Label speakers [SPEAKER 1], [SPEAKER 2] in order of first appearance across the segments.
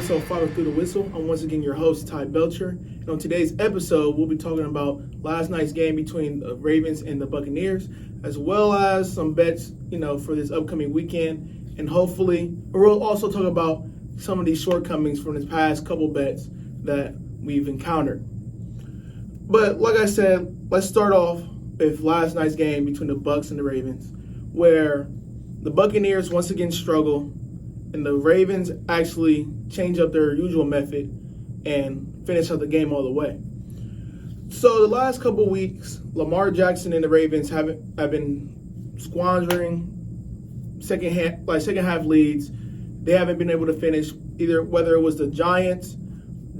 [SPEAKER 1] episode 5 of Through the Whistle. I'm once again your host, Ty Belcher. And on today's episode, we'll be talking about last night's game between the Ravens and the Buccaneers, as well as some bets, for this upcoming weekend. And hopefully, we'll also talk about some of these shortcomings from this past couple bets that we've encountered. But like I said, let's start off with last night's game between the Bucs and the Ravens, where the Buccaneers once again struggle, and the Ravens actually change up their usual method and finish out the game all the way. So the last couple of weeks, Lamar Jackson and the Ravens have been squandering second half leads. They haven't been able to finish either, whether it was the Giants,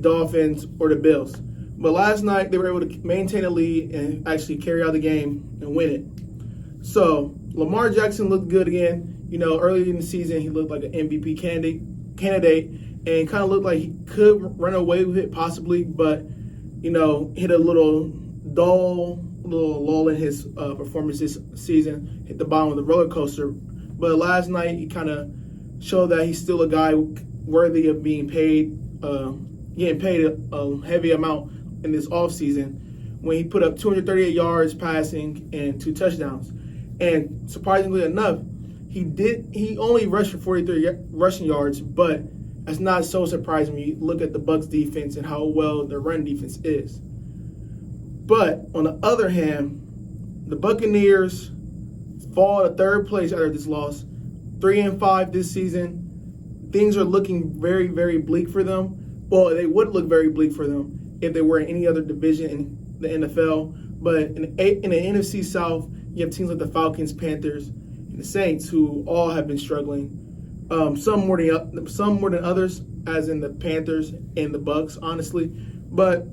[SPEAKER 1] Dolphins, or the Bills. But last night they were able to maintain a lead and actually carry out the game and win it. So Lamar Jackson looked good again. Early in the season, he looked like an MVP candidate and kind of looked like he could run away with it possibly, but, hit a little lull in his performance this season, hit the bottom of the roller coaster. But last night, he kind of showed that he's still a guy worthy of being paid, getting paid a heavy amount in this offseason when he put up 238 yards passing and 2 touchdowns. And surprisingly enough, he only rushed for 43 rushing yards, but that's not so surprising when you look at the Bucs defense and how well their run defense is. But on the other hand, the Buccaneers fall to third place after this loss, 3-5 this season. Things are looking very, very bleak for them. Well, they would look very bleak for them if they were in any other division in the NFL. But in the NFC South, you have teams like the Falcons, Panthers, the Saints, who all have been struggling, some more than others, as in the Panthers and the Bucs, honestly. But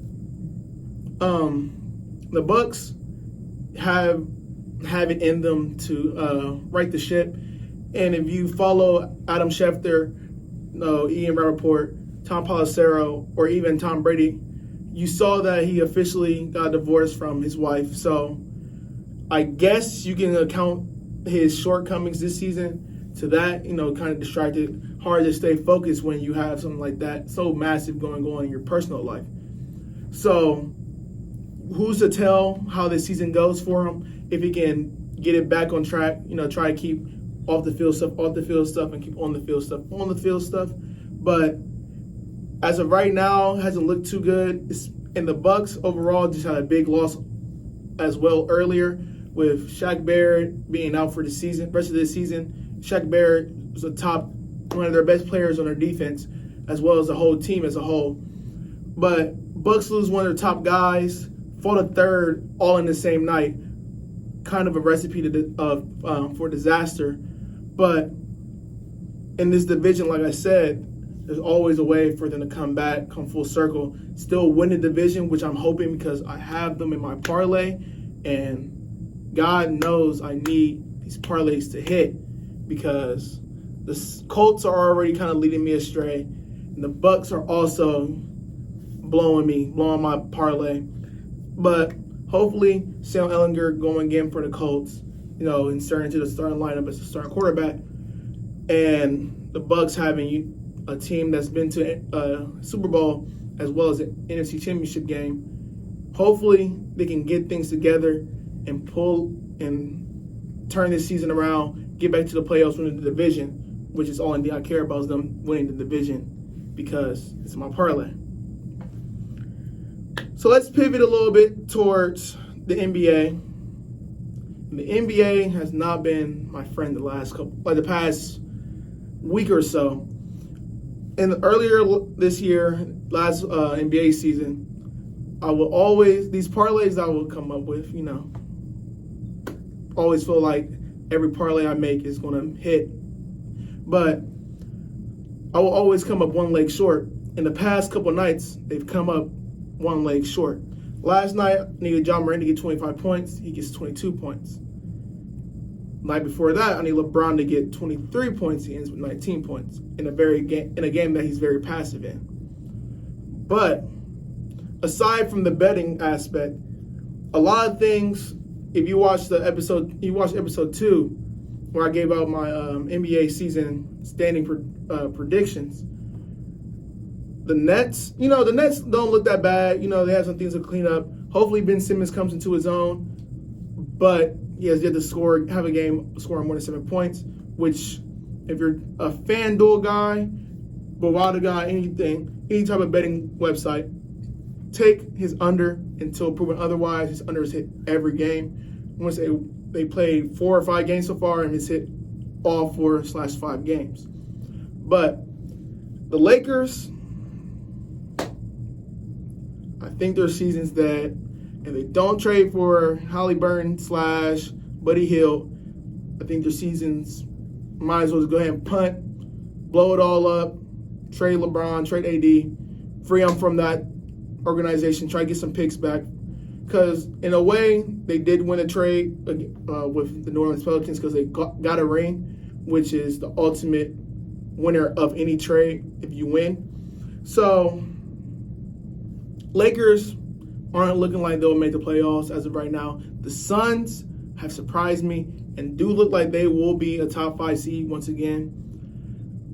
[SPEAKER 1] the Bucs have it in them to right the ship. And if you follow Adam Schefter, Ian Rappaport, Tom Pelissero, or even Tom Brady, you saw that he officially got divorced from his wife. So I guess you can account his shortcomings this season to that, kind of distracted, hard to stay focused when you have something like that so massive going on in your personal life. So who's to tell how this season goes for him, if he can get it back on track, try to keep off the field stuff and keep on the field stuff. But as of right now, hasn't looked too good. And the Bucs overall just had a big loss as well earlier, with Shaq Barrett being out for the rest of the season. Shaq Barrett was one of their best players on their defense, as well as the whole team as a whole. But Bucs lose one of their top guys, fall to third, all in the same night. Kind of a recipe for disaster. But in this division, like I said, there's always a way for them to come back, come full circle, still win the division, which I'm hoping, because I have them in my parlay, and God knows I need these parlays to hit, because the Colts are already kind of leading me astray, and the Bucs are also blowing my parlay. But hopefully, Sam Ehlinger going again for the Colts, inserting into the starting lineup as a starting quarterback, and the Bucs having a team that's been to Super Bowl as well as an NFC Championship game. Hopefully, they can get things together and pull and turn this season around, get back to the playoffs, win the division, which is all indeed I care about, is them winning the division, because it's my parlay. So let's pivot a little bit towards the NBA. The NBA has not been my friend the past week or so. And earlier this year, last NBA season, these parlays I will come up with, always feel like every parlay I make is going to hit. But I will always come up one leg short. In the past couple nights, they've come up one leg short. Last night, I needed John Moran to get 25 points. He gets 22 points. Night before that, I need LeBron to get 23 points. He ends with 19 points in a game that he's very passive in. But aside from the betting aspect, a lot of things, if you watched episode 2, where I gave out my NBA season standing predictions, The Nets, the Nets don't look that bad. They have some things to clean up. Hopefully Ben Simmons comes into his own, but he has yet to have a game scoring more than 7 points, which if you're a FanDuel guy, Bovada guy, any type of betting website, take his under until proven otherwise. His under is hit every game. Once they played 4 or 5 games so far, and it's hit all 4/5 games. But the Lakers, I think their season's dead. If they don't trade for Halliburton / Buddy Hield, I think their seasons might as well just go ahead and punt, blow it all up, trade LeBron, trade AD, free them from that organization, try to get some picks back. Because in a way, they did win a trade with the New Orleans Pelicans because they got a ring, which is the ultimate winner of any trade if you win. So Lakers aren't looking like they'll make the playoffs as of right now. The Suns have surprised me and do look like they will be a top 5 seed once again.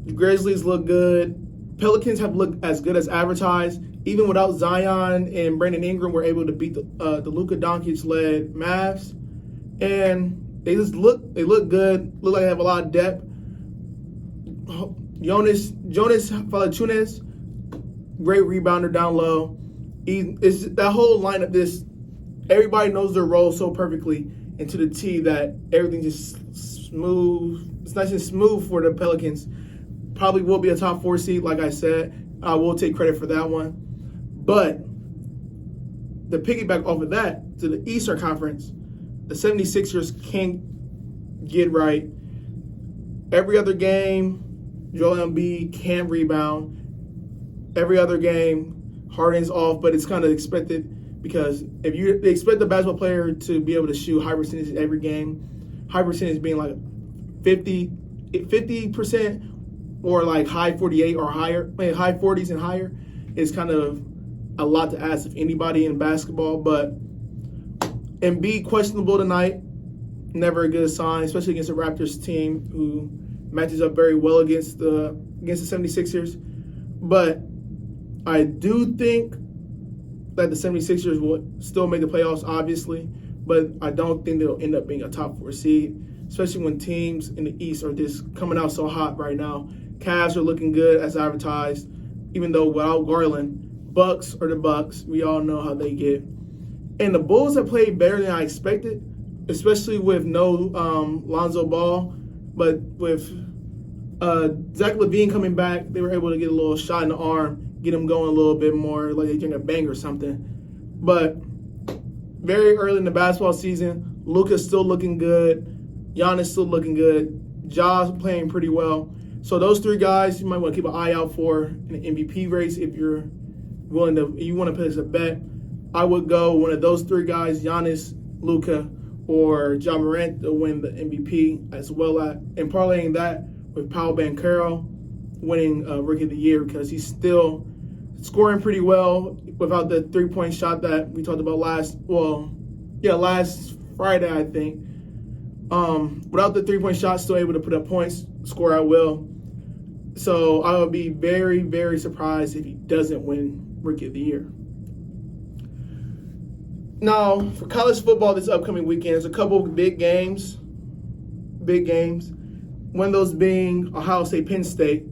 [SPEAKER 1] The Grizzlies look good. Pelicans have looked as good as advertised. Even without Zion and Brandon Ingram, we're able to beat the Luka Doncic-led Mavs. And they look good. Look like they have a lot of depth. Jonas Valanciunas, great rebounder down low. It's that whole lineup. Everybody knows their role so perfectly and to the T that everything just smooth. It's nice and smooth for the Pelicans. Probably will be a top 4 seed, like I said. I will take credit for that one. But the piggyback off of that to the Eastern Conference, the 76ers can't get right. Every other game, Joel Embiid can rebound. Every other game, Harden's off, but it's kind of expected because they expect the basketball player to be able to shoot high percentage every game. High percentage being like 50% or like high 48 or higher, high 40s and higher is kind of a lot to ask of anybody in basketball. But Embiid questionable tonight, never a good sign, especially against the Raptors team who matches up very well against the 76ers. But I do think that the 76ers will still make the playoffs, obviously, but I don't think they'll end up being a top 4 seed, especially when teams in the East are just coming out so hot right now. Cavs are looking good as advertised, even though without Garland. Bucks are the Bucks. We all know how they get. And the Bulls have played better than I expected, especially with no Lonzo Ball. But with Zach LaVine coming back, they were able to get a little shot in the arm, get them going a little bit more, like they drink a bang or something. But very early in the basketball season, Luka's still looking good. Giannis still looking good. Ja's playing pretty well. So those 3 guys you might want to keep an eye out for in the MVP race if you want to place a bet. I would go one of those 3 guys, Giannis, Luka, or Ja Morant to win the MVP, as well as and parlaying that with Paolo Banchero winning Rookie of the Year because he's still scoring pretty well without the 3-point shot that we talked about last Friday, I think. Without the 3-point shot, still able to put up points, score at will. So I would be very, very surprised if he doesn't win Rookie of the Year. Now, for college football this upcoming weekend, there's a couple of big games. One of those being Ohio State, Penn State,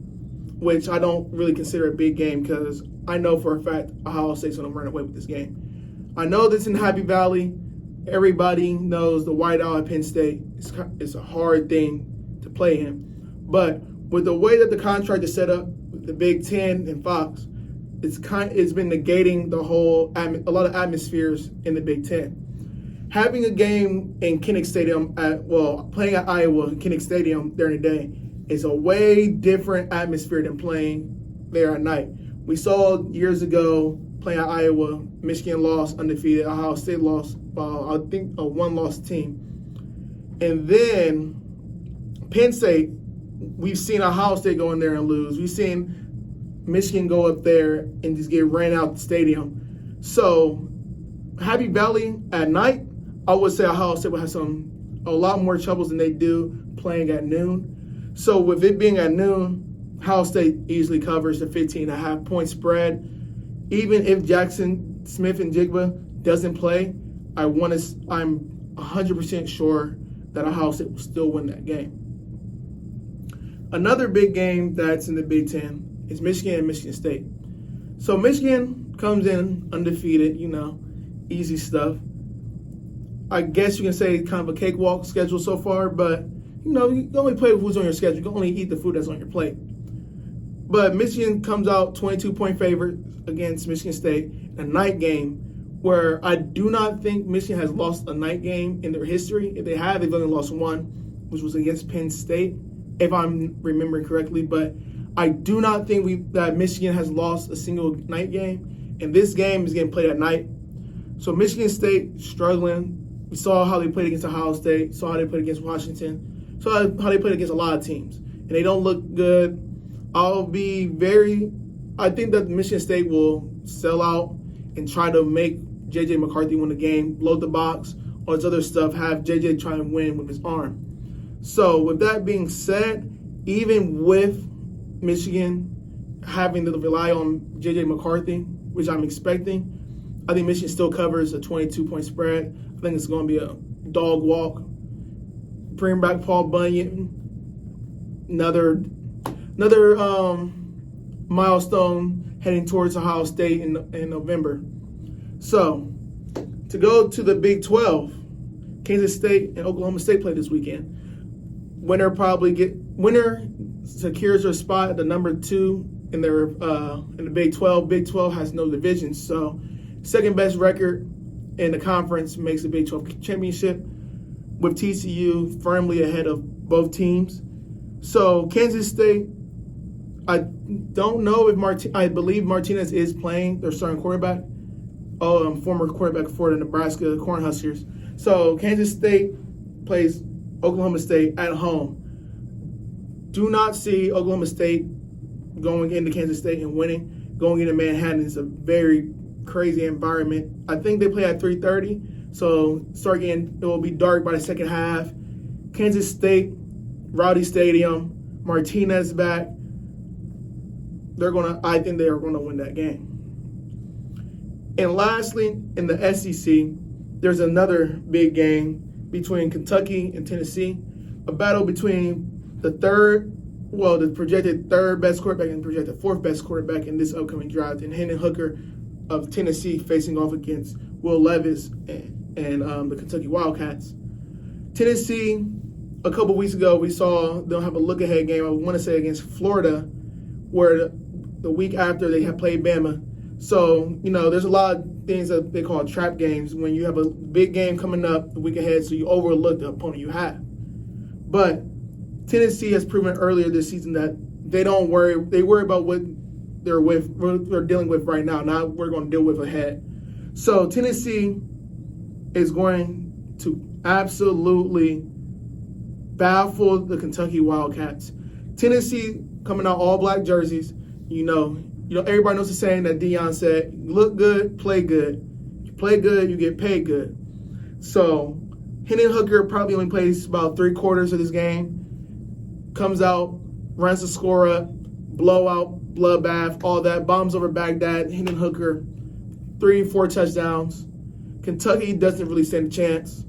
[SPEAKER 1] which I don't really consider a big game because I know for a fact Ohio State's going to run away with this game. I know this in Happy Valley. Everybody knows the White Owl at Penn State. It's a hard thing to play in. But with the way that the contract is set up with the Big Ten and Fox, it's been negating a lot of atmospheres in the Big Ten. Having a game in Kinnick Stadium playing at Iowa, Kinnick Stadium during the day is a way different atmosphere than playing there at night. We saw years ago playing at Iowa, Michigan lost undefeated, Ohio State lost, I think a 1-loss team. And then Penn State, we've seen Ohio State go in there and lose. We've seen Michigan go up there and just get ran out the stadium. So Happy Valley at night, I would say Ohio State will have a lot more troubles than they do playing at noon. So with it being at noon, Ohio State easily covers the 15.5 point spread. Even if Jackson Smith and Jigba doesn't play, I'm 100% sure that Ohio State will still win that game. Another big game that's in the Big Ten is Michigan and Michigan State. So Michigan comes in undefeated, easy stuff. I guess you can say kind of a cakewalk schedule so far, but you can only play with who's on your schedule. You can only eat the food that's on your plate. But Michigan comes out 22-point favorite against Michigan State, a night game where I do not think Michigan has lost a night game in their history. If they have, they've only lost one, which was against Penn State, if I'm remembering correctly. But I do not think that Michigan has lost a single night game, and this game is getting played at night. So Michigan State struggling. We saw how they played against Ohio State, saw how they played against Washington, saw how they played against a lot of teams, and they don't look good. I think that Michigan State will sell out and try to make J.J. McCarthy win the game, load the box, all this other stuff, have J.J. try and win with his arm. So with that being said, even with Michigan having to rely on J.J. McCarthy, which I'm expecting, I think Michigan still covers a 22-point spread. I think it's going to be a dog walk. Bring back Paul Bunyan. Another milestone heading towards Ohio State in November. So, to go to the Big 12, Kansas State and Oklahoma State play this weekend. Winner secures their spot at the number 2 in the Big 12. Big 12 has no divisions, so second best record in the conference makes the Big 12 championship, with TCU firmly ahead of both teams. So Kansas State, I don't know if I believe Martinez is playing their starting quarterback, former quarterback for the Nebraska Cornhuskers. So Kansas State plays Oklahoma State at home. Do not see Oklahoma State going into Kansas State and winning. Going into Manhattan is a very crazy environment. I think they play at 3:30, so it will be dark by the second half. Kansas State, Rowdy Stadium, Martinez back. I think they are going to win that game. And lastly, in the SEC, there's another big game between Kentucky and Tennessee, a battle between the projected third best quarterback and projected fourth best quarterback in this upcoming draft, and Hendon Hooker of Tennessee facing off against Will Levis and the Kentucky Wildcats. Tennessee, a couple weeks ago, we saw they'll have a look-ahead game, I want to say against Florida, where the week after they have played Bama. So, there's a lot of things that they call trap games when you have a big game coming up the week ahead, so you overlook the opponent you have. But Tennessee has proven earlier this season that they worry about what they're dealing with right now, not what we're going to deal with ahead. So Tennessee is going to absolutely baffle the Kentucky Wildcats. Tennessee coming out all black jerseys. Everybody knows the saying that Deion said, look good, play good. You play good, you get paid good. So Hendon Hooker probably only plays about 3/4 of this game. Comes out, runs the score up, blowout, bloodbath, all that, bombs over Baghdad. Hendon Hooker, 3-4 touchdowns. Kentucky doesn't really stand a chance.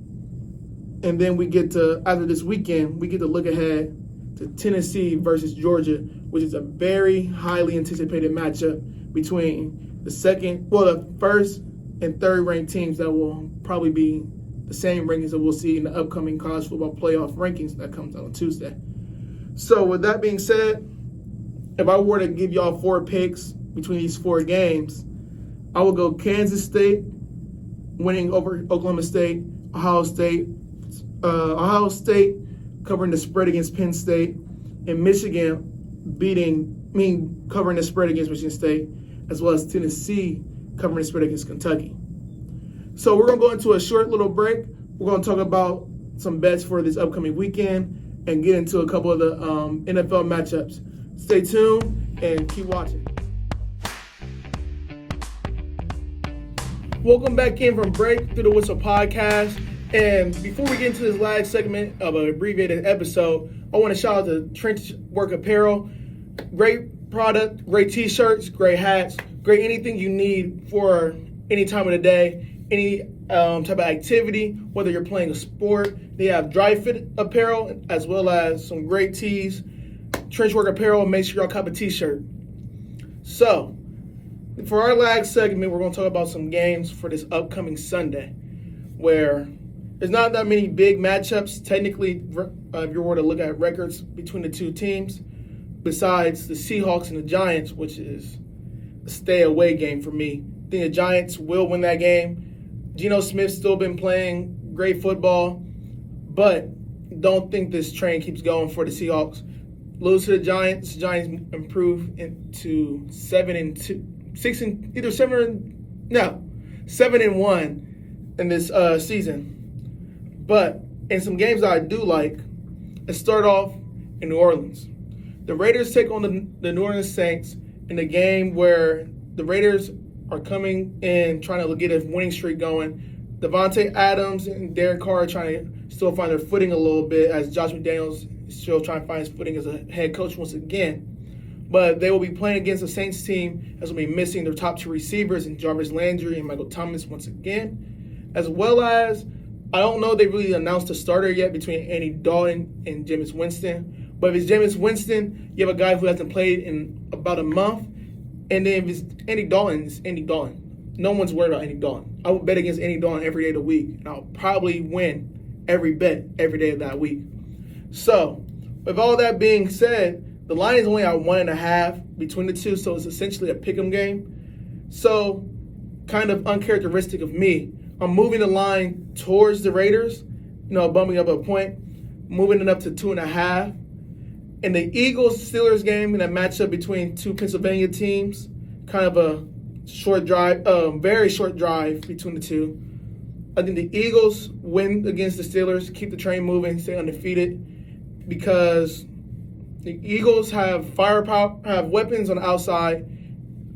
[SPEAKER 1] And then after this weekend, we get to look ahead to Tennessee versus Georgia, which is a very highly anticipated matchup between the first and third ranked teams that will probably be the same rankings that we'll see in the upcoming college football playoff rankings that comes out on Tuesday. So with that being said, if I were to give y'all 4 picks between these 4 games, I would go Kansas State winning over Oklahoma State, Ohio State covering the spread against Penn State, and Michigan covering the spread against Michigan State, as well as Tennessee covering the spread against Kentucky. So we're going to go into a short little break. We're going to talk about some bets for this upcoming weekend and get into a couple of the NFL matchups. Stay tuned and keep watching. Welcome back in from break through the Whistle Podcast. And before we get into this last segment of an abbreviated episode, I want to shout out to Trench Work Apparel. Great product, great t-shirts, great hats, great anything you need for any time of the day, any type of activity, whether you're playing a sport. They have dry fit apparel as well as some great tees, trench work apparel, and make sure y'all cop a t-shirt. So, for our last segment, we're going to talk about some games for this upcoming Sunday, where there's not that many big matchups, technically, if you were to look at records between the two teams, besides the Seahawks and the Giants, which is a stay-away game for me. I think the Giants will win that game. Geno Smith's still been playing great football, but don't think this train keeps going for the Seahawks. Lose to the Giants. The Giants improve into 7-1 in this season. But in some games that I do like, let's start off in New Orleans. The Raiders take on the New Orleans Saints in a game where the Raiders are coming in trying to get a winning streak going. Devontae Adams and Derek Carr are trying to still find their footing a little bit as Josh McDaniels is still trying to find his footing as a head coach once again. But they will be playing against the Saints team as will be missing their top two receivers in Jarvis Landry and Michael Thomas once again, as well as I don't know they really announced a starter yet between Andy Dalton and Jameis Winston. But if it's Jameis Winston, you have a guy who hasn't played in about a month. And then if it's Andy Dalton, it's Andy Dalton. No one's worried about Andy Dalton. I would bet against Andy Dalton every day of the week. And I'll probably win every bet every day of that week. So, with all that being said, the line is only at 1.5 between the two. So it's essentially a pick'em game. So, kind of uncharacteristic of me. I'm moving the line towards the Raiders, bumping up a point, moving it up to 2.5. In the Eagles-Steelers game, in a matchup between two Pennsylvania teams, kind of a short drive, very short drive between the two. I think the Eagles win against the Steelers, keep the train moving, stay undefeated, because the Eagles have firepower, have weapons on the outside,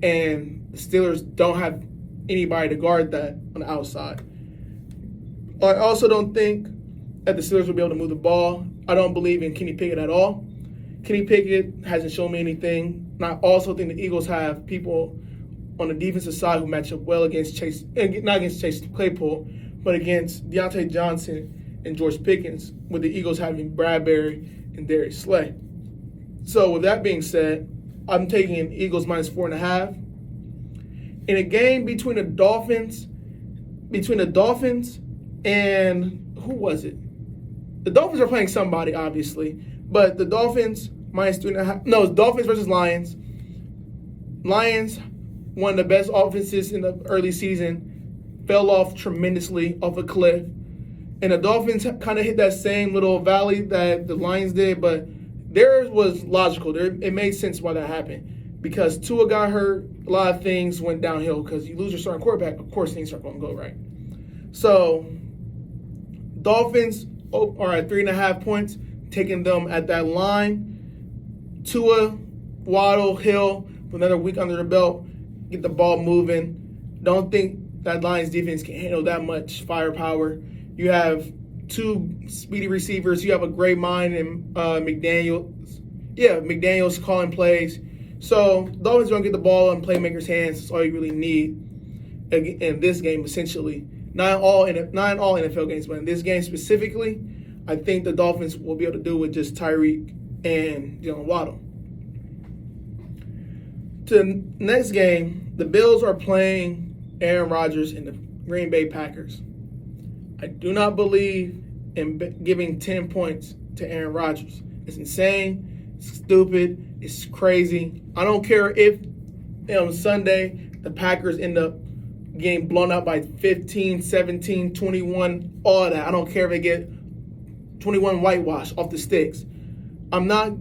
[SPEAKER 1] and the Steelers don't have anybody to guard that on the outside. I also don't think that the Steelers will be able to move the ball. I don't believe in Kenny Pickett at all. Kenny Pickett hasn't shown me anything. And I also think the Eagles have people on the defensive side who match up well against Chase, not against Chase Claypool, but against Deontay Johnson and George Pickens, with the Eagles having Bradbury and Darius Slay. So with that being said, I'm taking Eagles minus 4.5. In a game between the Dolphins and who was it? The Dolphins are playing somebody, obviously, but the Dolphins minus 3.5. No, it's Dolphins versus Lions. Lions, one of the best offenses in the early season, fell off tremendously off a cliff, and the Dolphins kind of hit that same little valley that the Lions did, but theirs was logical. It made sense why that happened. Because Tua got hurt, a lot of things went downhill. Because you lose your starting quarterback, of course things aren't going to go right. So, Dolphins are at 3.5 points, taking them at that line. Tua, Waddle, Hill, with another week under the belt, get the ball moving. Don't think that Lions defense can handle that much firepower. You have two speedy receivers. You have a great mind in McDaniels. Yeah, McDaniels calling plays. So, Dolphins are going to get the ball in playmakers' hands. That's all you really need in this game, essentially. Not in all NFL games, but in this game specifically, I think the Dolphins will be able to do with just Tyreek and Jalen Waddle. To the next game, the Bills are playing Aaron Rodgers and the Green Bay Packers. I do not believe in giving 10 points to Aaron Rodgers. It's insane. It's stupid. It's crazy. I don't care if on Sunday the Packers end up getting blown out by 15, 17, 21, all of that. I don't care if they get 21 whitewash off the sticks. I'm not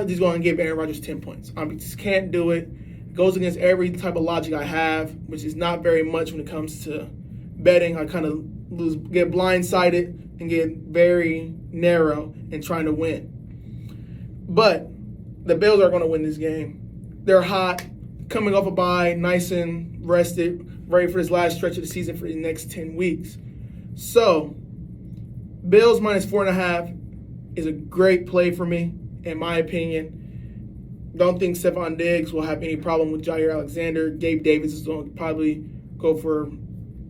[SPEAKER 1] just going to give Aaron Rodgers 10 points. I just can't do it. It goes against every type of logic I have, which is not very much when it comes to betting. I kind of get blindsided and get very narrow in trying to win. But the Bills are going to win this game. They're hot, coming off a bye, nice and rested, ready for this last stretch of the season for the next 10 weeks. So, Bills minus 4.5 is a great play for me, in my opinion. Don't think Stephon Diggs will have any problem with Jair Alexander. Gabe Davis is going to probably go for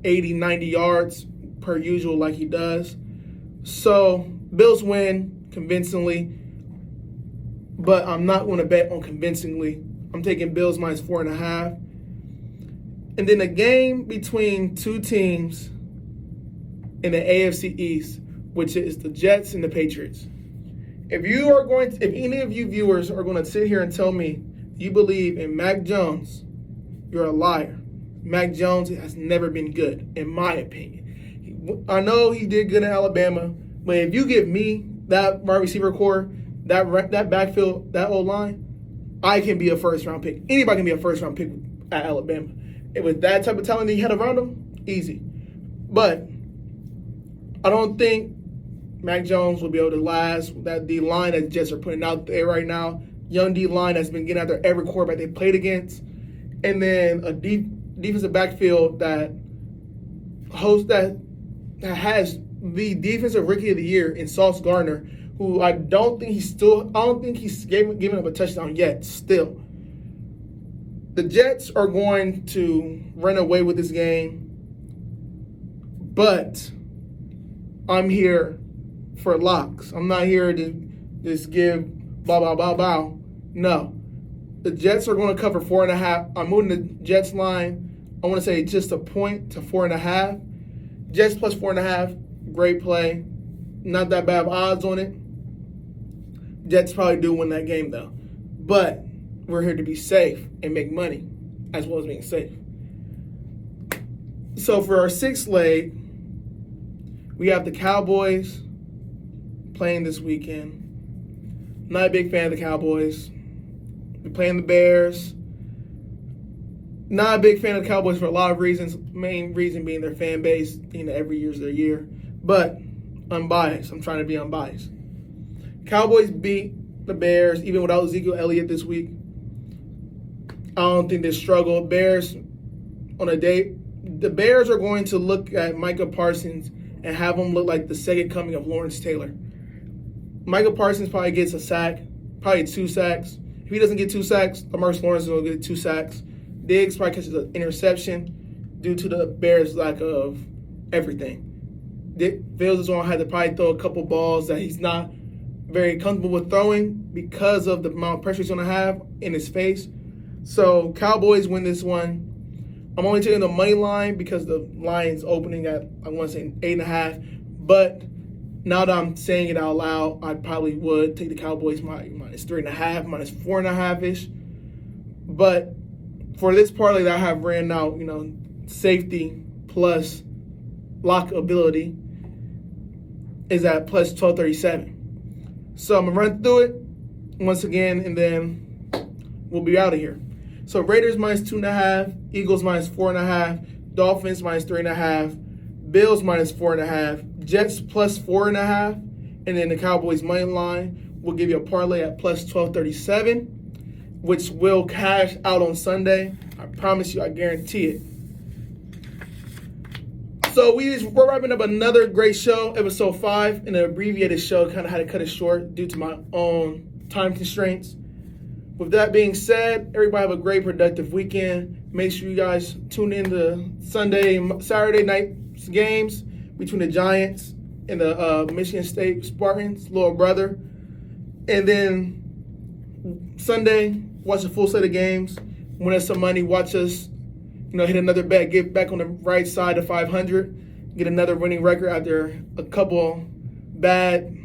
[SPEAKER 1] 80, 90 yards per usual like he does. So Bills win convincingly, but I'm not going to bet on convincingly. I'm taking Bills minus 4.5. And then a game between two teams in the AFC East, which is the Jets and the Patriots. If any of you viewers are going to sit here and tell me you believe in Mac Jones, you're a liar. Mac Jones has never been good, in my opinion. I know he did good in Alabama, but if you give me that wide receiver core, that backfield, that O-line, I can be a first-round pick. Anybody can be a first-round pick at Alabama. And with that type of talent that he had around him, easy. But I don't think Mac Jones will be able to last. That D-line that the Jets are putting out there right now, young D-line that's been getting after every quarterback they played against, and then a defensive backfield that has the defensive rookie of the year in Sauce Gardner, who I don't think he's given up a touchdown yet. Still, the Jets are going to run away with this game, but I'm here for locks. I'm not here to just give bow. No. The Jets are going to cover 4.5. I'm moving the Jets line, I want to say just a point to 4.5. Jets plus 4.5, great play. Not that bad of odds on it. Jets probably do win that game though. But we're here to be safe and make money as well as being safe. So for our sixth leg, we have the Cowboys playing this weekend. Not a big fan of the Cowboys. We're playing the Bears. Not a big fan of the Cowboys for a lot of reasons. Main reason being their fan base. Every year's their year. But unbiased. I'm trying to be unbiased. Cowboys beat the Bears even without Ezekiel Elliott this week. I don't think they struggle. Bears on a day. The Bears are going to look at Micah Parsons and have him look like the second coming of Lawrence Taylor. Micah Parsons probably gets a sack, probably 2 sacks. If he doesn't get 2 sacks, Demarcus Lawrence will get 2 sacks. Diggs probably catches an interception due to the Bears' lack of everything. Fields is going to have to probably throw a couple balls that he's not very comfortable with throwing because of the amount of pressure he's going to have in his face. So Cowboys win this one. I'm only taking the money line because the line's opening at, I want to say, 8.5. But now that I'm saying it out loud, I probably would take the Cowboys minus 3.5, minus 4.5-ish. But for this parlay that I have ran out, safety plus lock ability is at plus 1237. So I'm going to run through it once again, and then we'll be out of here. So Raiders minus 2.5, Eagles minus 4.5, Dolphins minus 3.5, Bills minus 4.5, Jets plus 4.5, and then the Cowboys money line will give you a parlay at plus 1237, which will cash out on Sunday. I promise you, I guarantee it. So we're wrapping up another great show, episode 5, an abbreviated show. Kind of had to cut it short due to my own time constraints. With that being said, everybody have a great, productive weekend. Make sure you guys tune in to Saturday night games between the Giants and the Michigan State Spartans, little brother. And then Sunday, watch a full set of games. Win us some money. Watch us, hit another bet. Get back on the right side of 500. Get another winning record after a couple bad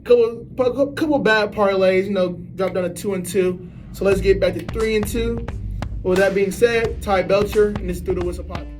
[SPEAKER 1] parlays. Drop down to 2-2. So let's get back to 3-2. With that being said, Ty Belcher, and this is Through the Whistle Podcast.